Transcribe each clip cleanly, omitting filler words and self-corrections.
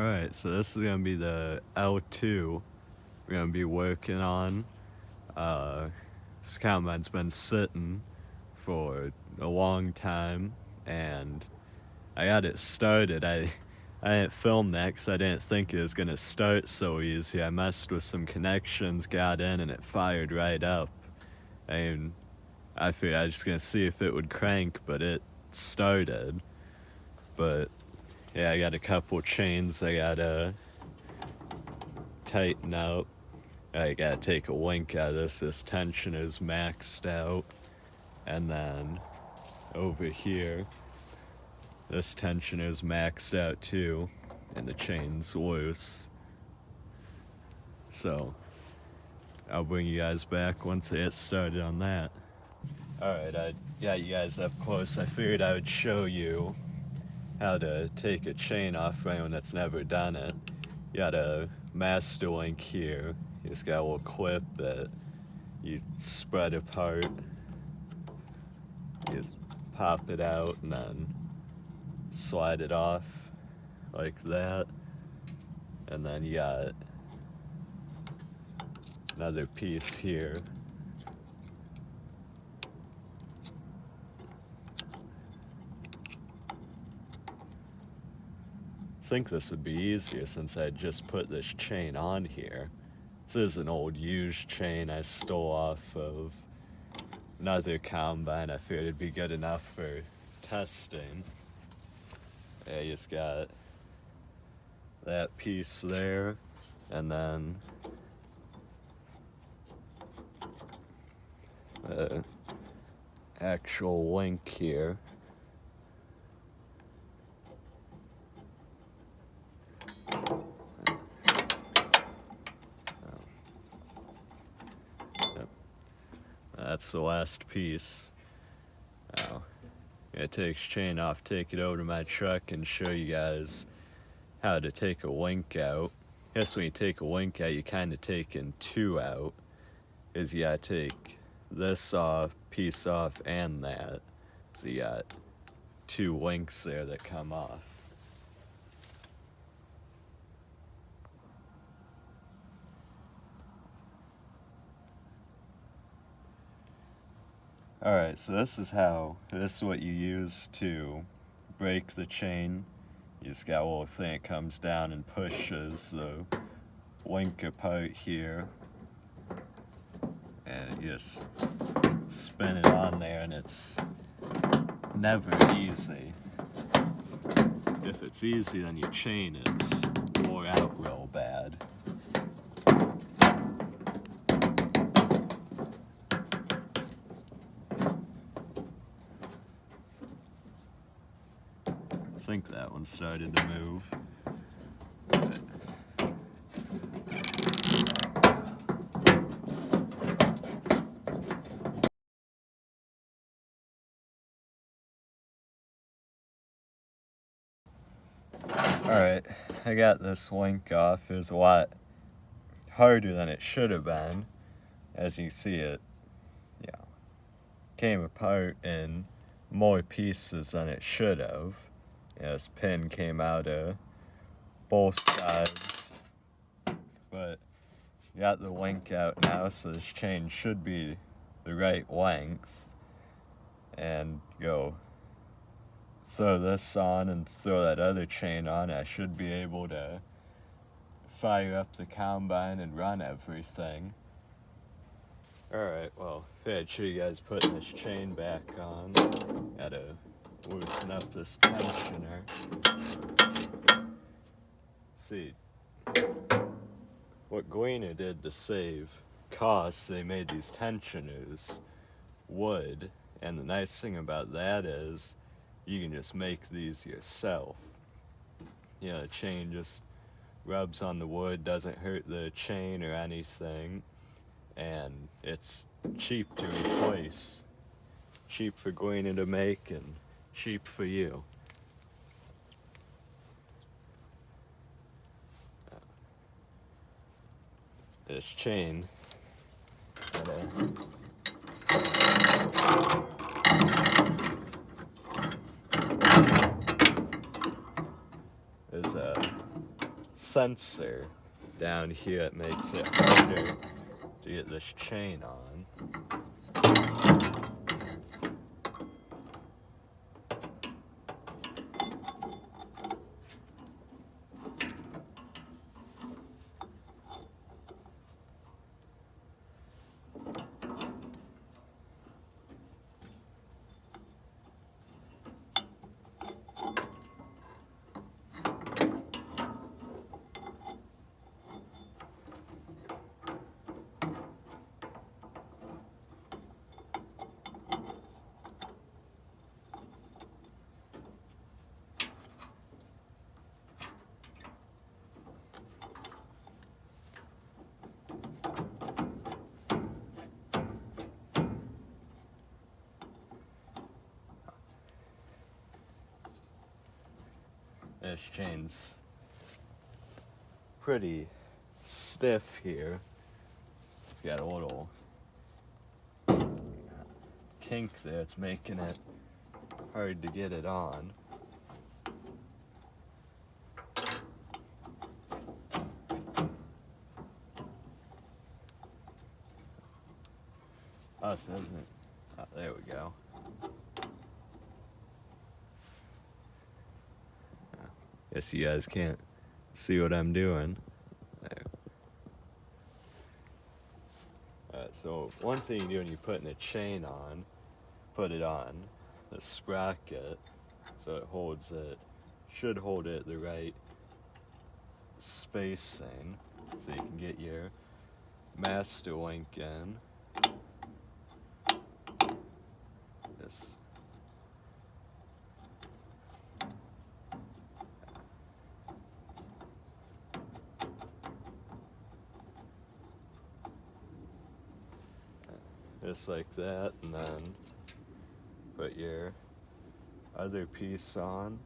Alright, so this is gonna be the L2 we're gonna be working on. This combine's been sitting for a long time, and I got it started. I didn't film that because I didn't think it was gonna start so easy. I messed with some connections, got in, and it fired right up. And I figured I was just gonna see if it would crank, but it started. But yeah, I got a couple chains I gotta tighten up. I gotta take a link out of this. This tension is maxed out. And then over here, this tension is maxed out too, and the chain's loose. So I'll bring you guys back once I get started on that. Alright, I got you guys up close. I figured I would show you how to take a chain off for anyone that's never done it. You got a master link here. You just got a little clip that you spread apart. You just pop it out and then slide it off like that. And then you got another piece here. I think this would be easier since I just put this chain on here. This is an old used chain I stole off of another combine. I figured it'd be good enough for testing. Yeah, you just got that piece there, and then the actual link here. That's the last piece. Now, I'm gonna take this chain off, take it over to my truck, and show you guys how to take a link out. I guess when you take a link out, you kind of taking two out, is you gotta take this off, piece off, and that. So you got two links there that come off. Alright, so this is what you use to break the chain. You just got a little thing that comes down and pushes the link apart here. And you just spin it on there, and it's never easy. If it's easy, then your chain is wore out real bad. I think that one started to move. Alright, I got this link off. It was a lot harder than it should have been. As you see, it came apart in more pieces than it should have. This pin came out of both sides, but got the link out now, so this chain should be the right length. And go throw this on and throw that other chain on. I should be able to fire up the combine and run everything. Alright, well, I'd show you guys putting this chain back on. Gotta loosen up this tensioner. See, what Gleaner did to save costs, they made these tensioners wood, and the nice thing about that is you can just make these yourself. The chain just rubs on the wood, doesn't hurt the chain or anything, and it's cheap to replace. Cheap for Gleaner to make, and cheap for you. This chain is a sensor down here. It makes it harder to get this chain on. This chain's pretty stiff here. It's got a little kink there. It's making it hard to get it on. Us, isn't it? Oh, there we go. Guess you guys can't see what I'm doing. There. So one thing you do when you're putting a chain on, put it on the sprocket so it holds it, should hold it the right spacing so you can get your master link in. This. Just like that, and then put your other piece on.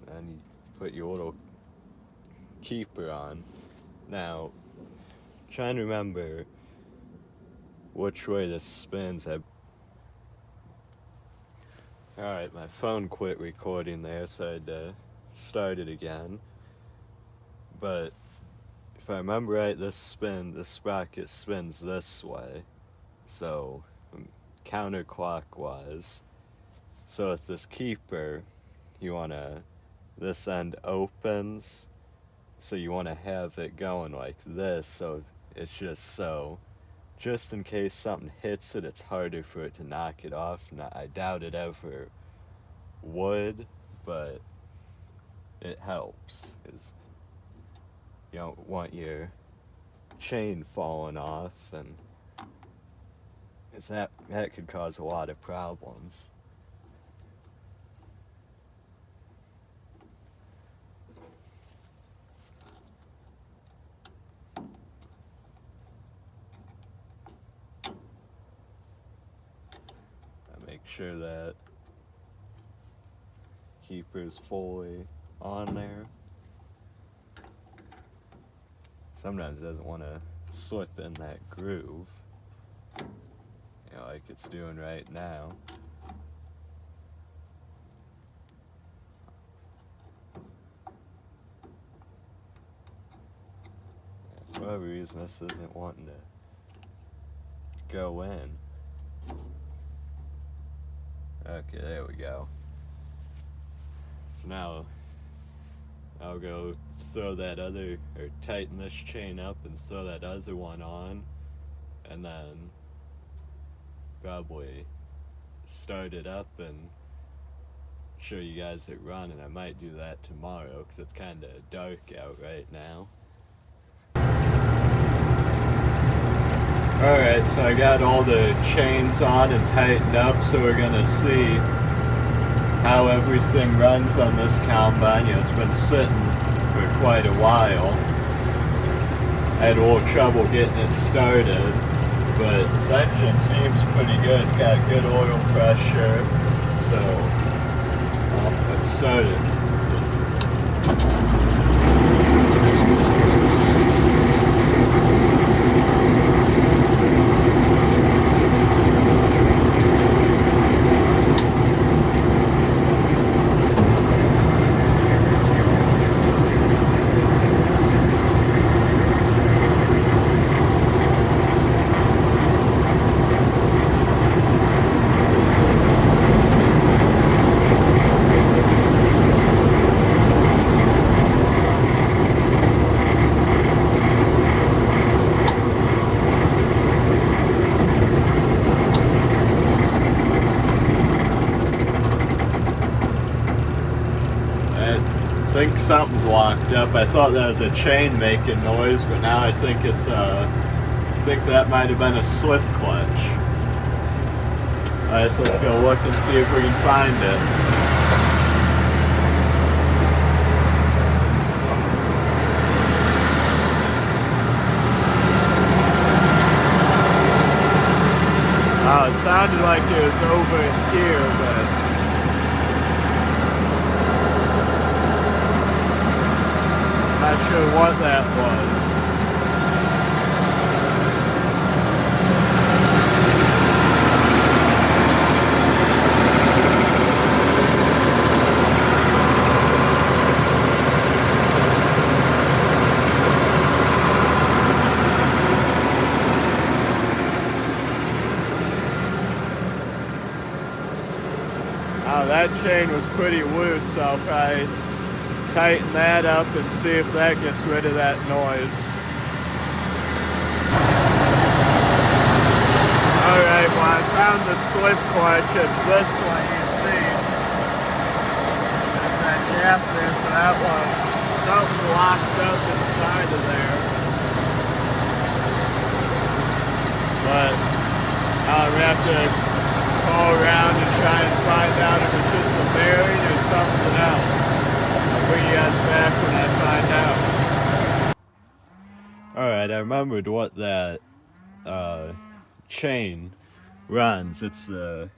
Then you put your little keeper on. Now, trying to remember which way this spins. Alright, my phone quit recording there, so I had to start it again. But if I remember right, this sprocket spins this way. So, counterclockwise. So with this keeper, this end opens, so you want to have it going like this, so it's just in case something hits it, it's harder for it to knock it off. And I doubt it ever would, but it helps, because you don't want your chain falling off, and that could cause a lot of problems. Make sure that keeper's fully on there. Sometimes it doesn't want to slip in that groove, like it's doing right now. For whatever reason, this isn't wanting to go in. Okay, there we go. So now I'll go tighten this chain up and throw that other one on, and then probably start it up and show you guys it run. And I might do that tomorrow because it's kind of dark out right now. Alright, so I got all the chains on and tightened up, so we're gonna see how everything runs on this combine. It's been sitting for quite a while. I had a little trouble getting it started, but this engine seems pretty good. It's got good oil pressure, so let's start it. chain's locked up. I thought that was a chain making noise, but now I think it's I think that might have been a slip clutch. Alright, so let's go look and see if we can find it. Oh, it sounded like it was over here, but not sure what that was. Oh, that chain was pretty loose, so I'll probably tighten that up and see if that gets rid of that noise. Alright, well I found the slip clutch. It's this one, you can see. There's that gap there, so that one, something locked up inside of there. But we have to call around and try and find out if it's just a bearing or something else. I'll bring you guys back when I find out. Alright, I remembered what that chain runs. It's the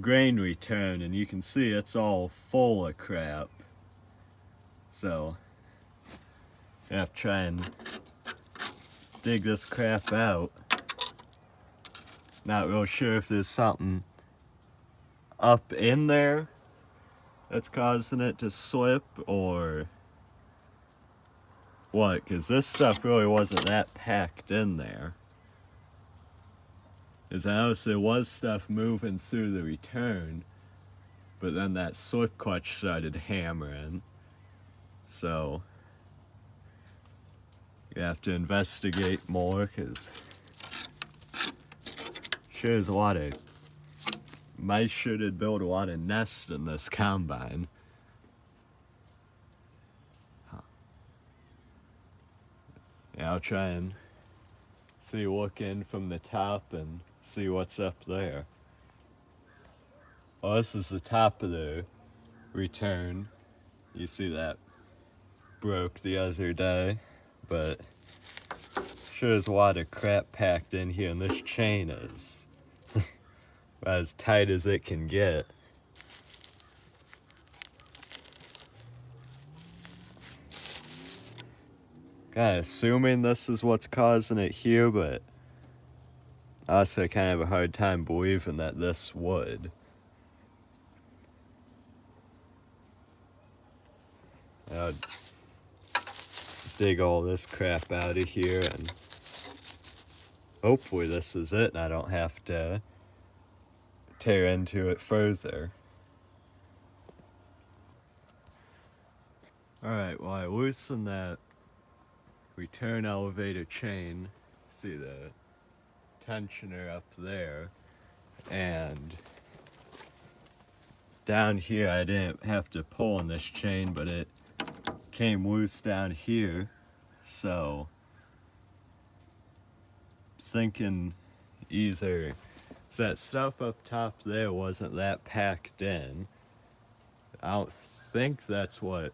grain return, and you can see it's all full of crap. So I have to try and dig this crap out. Not real sure if there's something up in there that's causing it to slip or what, because this stuff really wasn't that packed in there. Because I noticed there was stuff moving through the return, but then that slip clutch started hammering. So you have to investigate more, because sure there's a lot of mice sure did build a lot of nests in this combine. Yeah, I'll try and look in from the top and see what's up there. Well, this is the top of the return. You see that broke the other day, but sure there's a lot of crap packed in here, and this chain is as tight as it can get. Kinda assuming this is what's causing it here, but also I kind of have a hard time believing that this would. I'll dig all this crap out of here, and hopefully this is it and I don't have to tear into it further. Alright, well I loosened that return elevator chain. See the tensioner up there, and down here I didn't have to pull on this chain, but it came loose down here, so I was thinking either that stuff up top there wasn't that packed in. I don't think that's what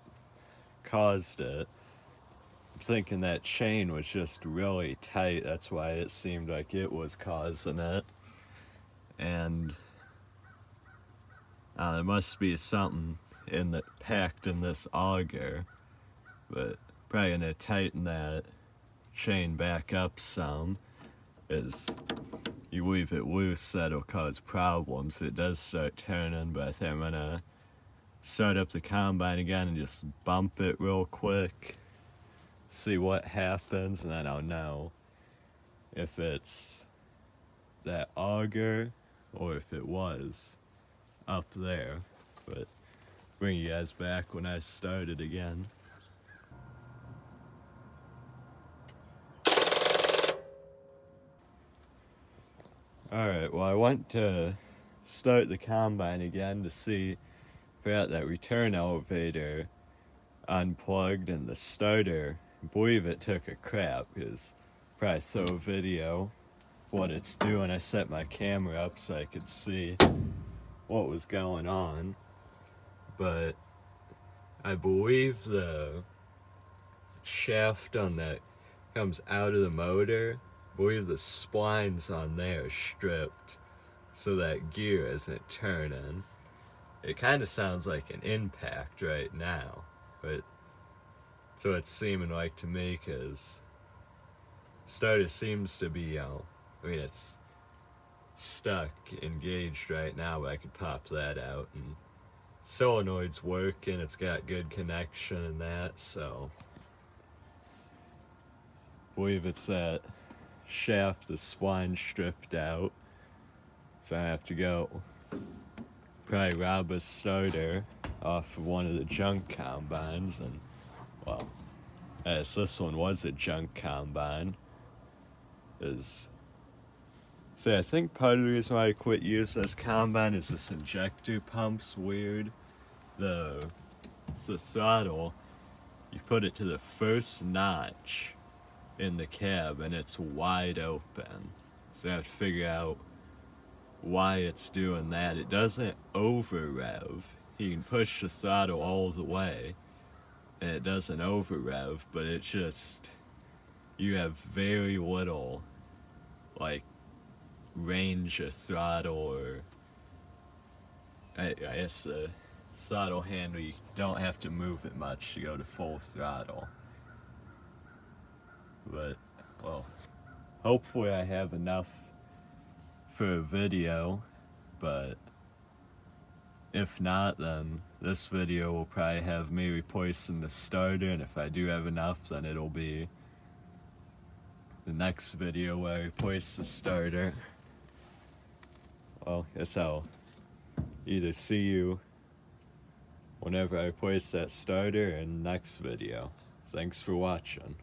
caused it. I'm thinking that chain was just really tight, that's why it seemed like it was causing it. And there must be something packed in this auger, but probably gonna tighten that chain back up some, because you leave it loose, that'll cause problems. It does start turning, but I think I'm gonna start up the combine again and just bump it real quick, see what happens, and then I'll know if it's that auger or if it was up there. But bring you guys back when I start it again. Alright, well I went to start the combine again to see if I got that return elevator unplugged and the starter, I believe it took a crap, because probably saw a video what it's doing. I set my camera up so I could see what was going on, but I believe the shaft on that comes out of the motor, I believe the splines on there are stripped so that gear isn't turning. It kind of sounds like an impact right now, but so it's seeming like to me, because starter seems to be, I mean, it's stuck, engaged right now, but I could pop that out, and solenoid's working, it's got good connection and that, so I believe it's that shaft, the spline stripped out, so I have to go probably rob a starter off of one of the junk combines, and well, as this one was a junk combine, is see, I think part of the reason why I quit using this combine is this injector pump's weird. The throttle, you put it to the first notch in the cab and it's wide open. So I have to figure out why it's doing that. It doesn't over rev. You can push the throttle all the way and it doesn't over rev, but it just, you have very little like range of throttle, or I guess the throttle handle, you don't have to move it much to go to full throttle. But well, hopefully I have enough for a video, but if not, then this video will probably have me replacing the starter, and if I do have enough, then it'll be the next video where I replace the starter. Well, I guess I'll either see you whenever I replace that starter in the next video. Thanks for watching.